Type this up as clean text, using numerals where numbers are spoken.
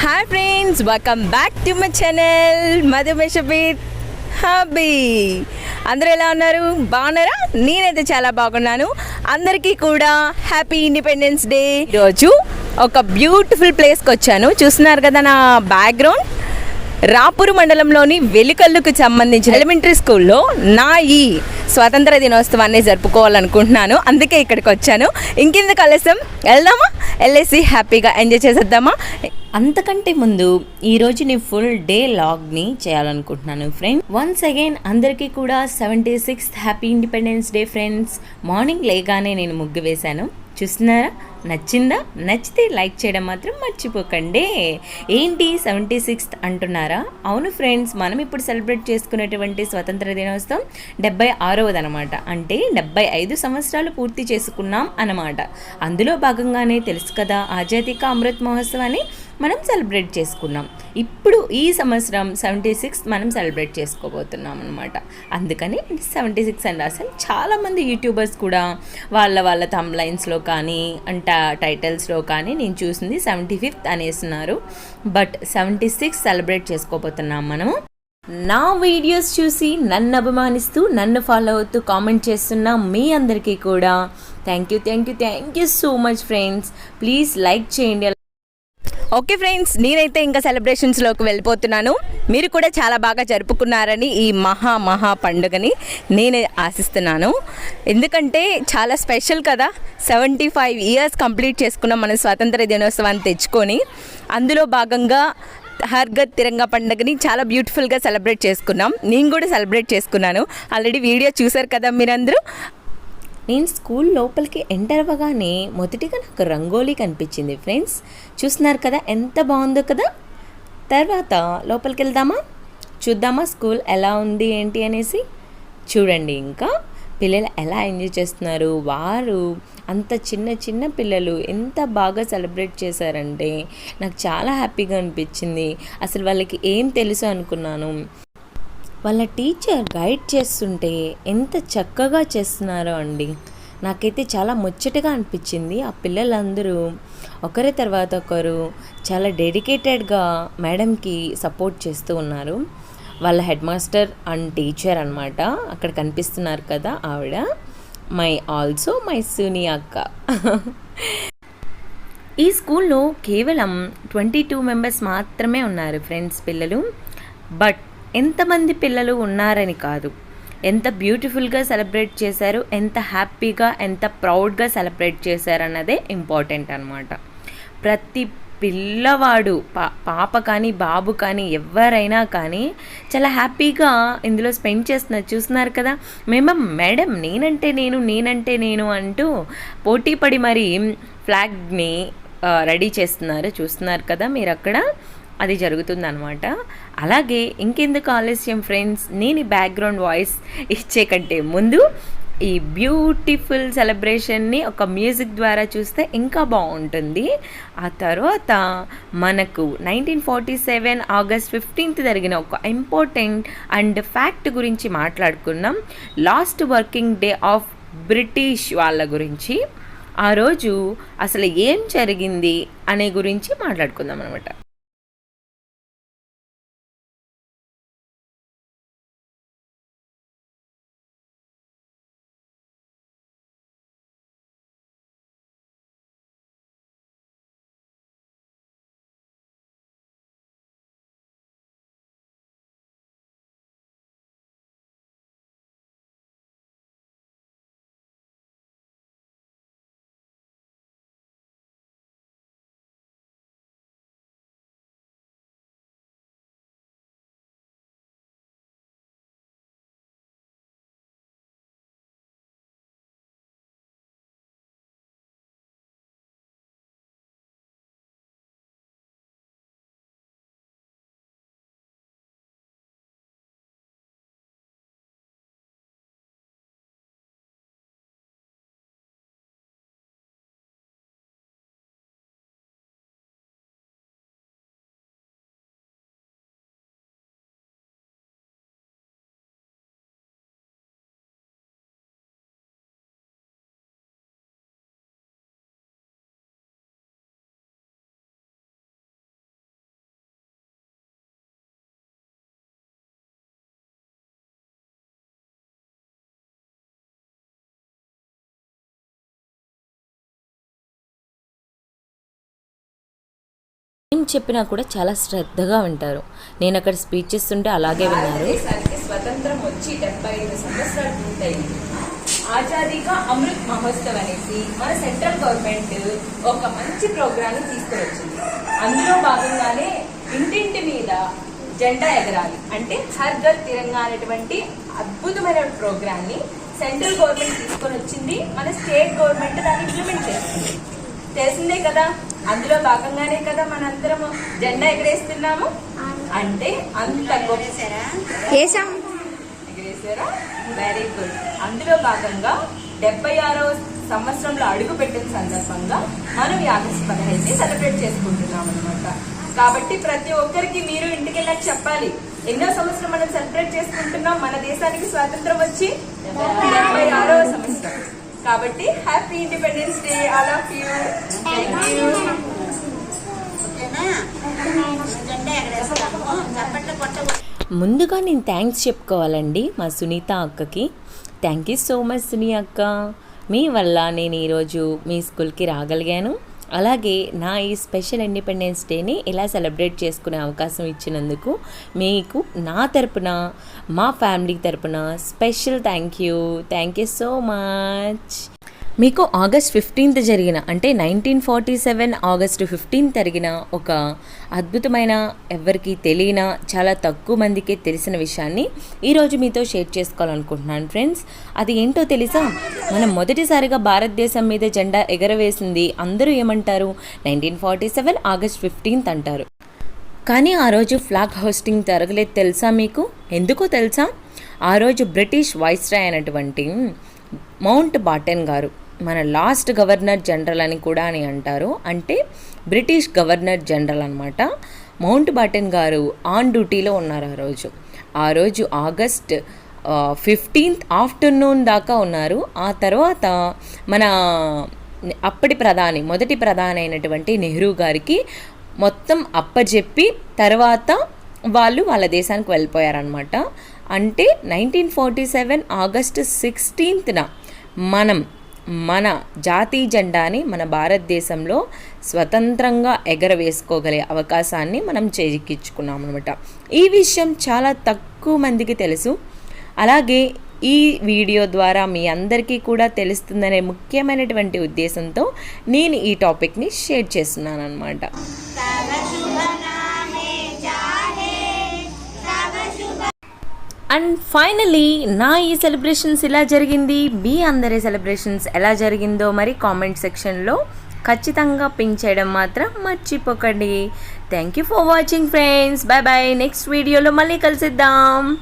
Hi friends, welcome back to my channel Madhumesha with hobby. అందరూ ఎలా ఉన్నారు? బాగున్నారా? నేనైతే చాలా బాగున్నాను. అందరికీ కూడా హ్యాపీ ఇండిపెండెన్స్ డే. ఈరోజు ఒక బ్యూటిఫుల్ ప్లేస్కి వచ్చాను. చూస్తున్నారు కదా నా బ్యాక్గ్రౌండ్. రాపూరు మండలంలోని వెలికల్లుకు సంబంధించిన ఎలిమెంటరీ స్కూల్లో నా ఈ స్వాతంత్ర దినోత్సవాన్ని జరుపుకోవాలనుకుంటున్నాను. అందుకే ఇక్కడికి వచ్చాను. ఇంకెందుకు ఆలస్యం, వెళ్దామా? వెళ్ళేసి హ్యాపీగా ఎంజాయ్ చేసేద్దామా? అంతకంటే ముందు ఈరోజు నేను ఫుల్ డే లాగ్ని చేయాలనుకుంటున్నాను ఫ్రెండ్స్. వన్స్ అగైన్ అందరికీ కూడా 76th happy independence day friends. Morning లేగానే నేను ముగ్గు వేశాను. చూస్తున్నారా? నచ్చిందా? నచ్చితే లైక్ చేయడం మాత్రం మర్చిపోకండి. ఏంటి 76th అంటున్నారా? అవును ఫ్రెండ్స్, మనం ఇప్పుడు సెలబ్రేట్ చేసుకునేటువంటి స్వతంత్ర దినోత్సవం 76వది అనమాట. అంటే 75 సంవత్సరాలు పూర్తి చేసుకున్నాం అన్నమాట. అందులో భాగంగానే తెలుసు కదా, ఆజాదీ కా అమృత్ మహోత్సవాన్ని మనం సెలబ్రేట్ చేసుకున్నాం. ఇప్పుడు ఈ సంవత్సరం 76 మనం సెలబ్రేట్ చేసుకోబోతున్నాం అనమాట. అందుకని 76 అని రాసాం. చాలామంది యూట్యూబర్స్ కూడా వాళ్ళ థంబ్లైన్స్లో కానీ టైటిల్స్లో కానీ నేను చూసింది 75th అనేస్తున్నారు. బట్ 76 సెలబ్రేట్ చేసుకోబోతున్నాం మనము. నా వీడియోస్ చూసి నన్ను అభిమానిస్తూ నన్ను ఫాలో అవుతూ కామెంట్ చేస్తున్న మీ అందరికీ కూడా thank you so much friends. Please like చేయండి. ఓకే ఫ్రెండ్స్, నేనైతే ఇంకా సెలబ్రేషన్స్లోకి వెళ్ళిపోతున్నాను. మీరు కూడా చాలా బాగా జరుపుకున్నారని ఈ మహా పండుగని నేను ఆశిస్తున్నాను. ఎందుకంటే చాలా స్పెషల్ కదా. 75 ఇయర్స్ కంప్లీట్ చేసుకున్న మన స్వాతంత్ర దినోత్సవాన్ని తెచ్చుకొని అందులో భాగంగా హర్ ఘర్ తిరంగా పండుగని చాలా బ్యూటిఫుల్గా సెలబ్రేట్ చేసుకున్నాం. నేను కూడా సెలబ్రేట్ చేసుకున్నాను. ఆల్రెడీ వీడియో చూసారు కదా మీరందరూ. నేను స్కూల్ లోపలికి ఎంటర్ అవ్వగానే మొదటిగా నాకు రంగోలీ కనిపించింది ఫ్రెండ్స్. చూస్తున్నారు కదా, ఎంత బాగుందో కదా. తర్వాత లోపలికి వెళ్దామా, చూద్దామా స్కూల్ ఎలా ఉంది ఏంటి అనేసి. చూడండి, ఇంకా పిల్లలు ఎలా ఎంజాయ్ చేస్తున్నారు. వారు అంత చిన్న పిల్లలు ఎంత బాగా సెలబ్రేట్ చేశారంటే నాకు చాలా హ్యాపీగా అనిపించింది. అసలు వాళ్ళకి ఏం తెలుసు అనుకున్నాను. వాళ్ళ టీచర్ గైడ్ చేస్తుంటే ఎంత చక్కగా చేస్తున్నారో అండి. నాకైతే చాలా ముచ్చటగా అనిపించింది. ఆ పిల్లలందరూ ఒకరి తర్వాత ఒకరు చాలా డెడికేటెడ్గా మేడంకి సపోర్ట్ చేస్తూ ఉన్నారు. వాళ్ళ హెడ్ మాస్టర్ అండ్ టీచర్ అనమాట. అక్కడ కనిపిస్తున్నారు కదా, ఆవిడ మై సుని అక్క. ఈ స్కూల్లో కేవలం 22 మెంబర్స్ మాత్రమే ఉన్నారు ఫ్రెండ్స్, పిల్లలు. బట్ ఎంతమంది పిల్లలు ఉన్నారని కాదు, ఎంత బ్యూటిఫుల్గా సెలబ్రేట్ చేశారు, ఎంత హ్యాపీగా ఎంత ప్రౌడ్గా సెలబ్రేట్ చేశారన్నదే ఇంపార్టెంట్ అనమాట. ప్రతి పిల్లవాడు పాప కానీ బాబు కానీ ఎవరైనా కానీ చాలా హ్యాపీగా ఇందులో స్పెండ్ చేస్తున్నారు. చూస్తున్నారు కదా, మేడం నేనంటే నేను అంటూ పోటీ పడి మరి ఫ్లాగ్ని రెడీ చేస్తున్నారు. చూస్తున్నారు కదా మీరు అక్కడ, అది జరుగుతుందన్నమాట. అలాగే ఇంకెందుకు ఆలస్యం ఫ్రెండ్స్, నేను ఈ బ్యాక్గ్రౌండ్ వాయిస్ ఇచ్చే కంటే ముందు ఈ బ్యూటిఫుల్ సెలబ్రేషన్ని ఒక మ్యూజిక్ ద్వారా చూస్తే ఇంకా బాగుంటుంది. ఆ తర్వాత మనకు 1947 ఆగస్ట్ 15th జరిగిన ఒక ఇంపార్టెంట్ అండ్ ఫ్యాక్ట్ గురించి మాట్లాడుకున్నాం. Last working day of British వాళ్ళ గురించి. ఆ రోజు అసలు ఏం జరిగింది అనే గురించి మాట్లాడుకుందాం అనమాట. చెప్పినా కూడా చాలా శ్రద్ధగా వింటారు. నేను అక్కడ స్పీచ్ ఇస్తుంటే అలాగే విన్నారు. స్వతంత్రం వచ్చి 75 సంవత్సరాలు పూర్తయింది. ఆజాదీ కా అమృత్ మహోత్సవ్ అనేసి మన సెంట్రల్ గవర్నమెంట్ ఒక మంచి ప్రోగ్రామ్ తీసుకుని వచ్చింది. అందులో భాగంగానే ఇంటింటి మీద జెండా ఎగరాలి అంటే హర్ ఘర్ తిరంగా అనేటువంటి అద్భుతమైన ప్రోగ్రామ్ ని సెంట్రల్ గవర్నమెంట్ తీసుకొని వచ్చింది. మన స్టేట్ గవర్నమెంట్ దాన్ని ఇంప్లిమెంట్ చేస్తుంది. తెలిసిందే కదా, అందులో భాగంగానే కదా మనందరం జెండా ఎగరేస్తున్నాము. అంటే అంత ఎగరేసారా? Very good. అందులో భాగంగా 76వ సంవత్సరంలో అడుగు పెట్టిన సందర్భంగా మనం ఈ ఆగస్టు 15 సెలబ్రేట్ చేసుకుంటున్నాం అనమాట. కాబట్టి ప్రతి ఒక్కరికి మీరు ఇంటికి వెళ్ళాక చెప్పాలి, ఎన్నో సంవత్సరం మనం సెలబ్రేట్ చేసుకుంటున్నాం. మన దేశానికి స్వాతంత్రం వచ్చి 76వ సంవత్సరం. కాబట్టి happy independence day all of you. Thank you. ముందుగా నేను థ్యాంక్స్ చెప్పుకోవాలండి మా సునీత అక్కకి. Thank you so much Suni అక్క. మీ వల్ల నేను ఈరోజు మీ స్కూల్కి రాగలిగాను. అలాగే నా ఈ స్పెషల్ ఇండిపెండెన్స్ డేని ఇలా సెలబ్రేట్ చేసుకునే అవకాశం ఇచ్చినందుకు మీకు నా తరపున, మా ఫ్యామిలీ తరపున special thank you so much. మీకు ఆగస్ట్ 15 జరిగిన అంటే 1947 ఆగస్టు 15 జరిగిన ఒక అద్భుతమైన, ఎవరికి తెలియన, చాలా తక్కువ మందికే తెలిసిన విషయాన్ని ఈరోజు మీతో షేర్ చేసుకోవాలనుకుంటున్నాను ఫ్రెండ్స్. అది ఏంటో తెలుసా? మనం మొదటిసారిగా భారతదేశం మీద జెండా ఎగరవేసింది అందరూ ఏమంటారు? 1947 ఆగస్ట్ 15 అంటారు. కానీ ఆ రోజు ఫ్లాగ్ హోస్టింగ్ జరగలేదు తెలుసా మీకు? ఎందుకో తెలుసా? ఆ రోజు బ్రిటిష్ వైస్రాయ్ అయినటువంటి మౌంట్ బాటన్ గారు, మన లాస్ట్ గవర్నర్ జనరల్ అని కూడా అని అంటారు, అంటే బ్రిటిష్ గవర్నర్ జనరల్ అనమాట, మౌంట్ బాటన్ గారు ఆన్ డ్యూటీలో ఉన్నారు ఆ రోజు ఆగస్ట్ 15 ఆఫ్టర్నూన్ దాకా ఉన్నారు. ఆ తర్వాత మన అప్పటి మొదటి ప్రధాని అయినటువంటి నెహ్రూ గారికి మొత్తం అప్పచెప్పి తర్వాత వాళ్ళ దేశానికి వెళ్ళిపోయారనమాట. అంటే 1947 ఆగస్టు 16న మన జాతీయ జెండాని మన భారతదేశంలో స్వతంత్రంగా ఎగరవేసుకోగలే అవకాశాన్ని మనం చేజిక్కించుకున్నాం అనమాట. ఈ విషయం చాలా తక్కువ మందికి తెలుసు. అలాగే ఈ వీడియో ద్వారా మీ అందరికీ కూడా తెలుస్తుందనే ముఖ్యమైనటువంటి ఉద్దేశంతో నేను ఈ టాపిక్ని షేర్ చేస్తున్నాను అనమాట. అండ్ ఫైనలీ నా ఈ సెలబ్రేషన్స్ ఇలా జరిగింది. మీ అందరి సెలబ్రేషన్స్ ఎలా జరిగిందో మరి కామెంట్ సెక్షన్లో ఖచ్చితంగా పింక్ చేయడం మాత్రం మర్చిపోకండి. Thank you for watching friends. Bye bye. Next వీడియోలో మళ్ళీ కలిసిద్దాం.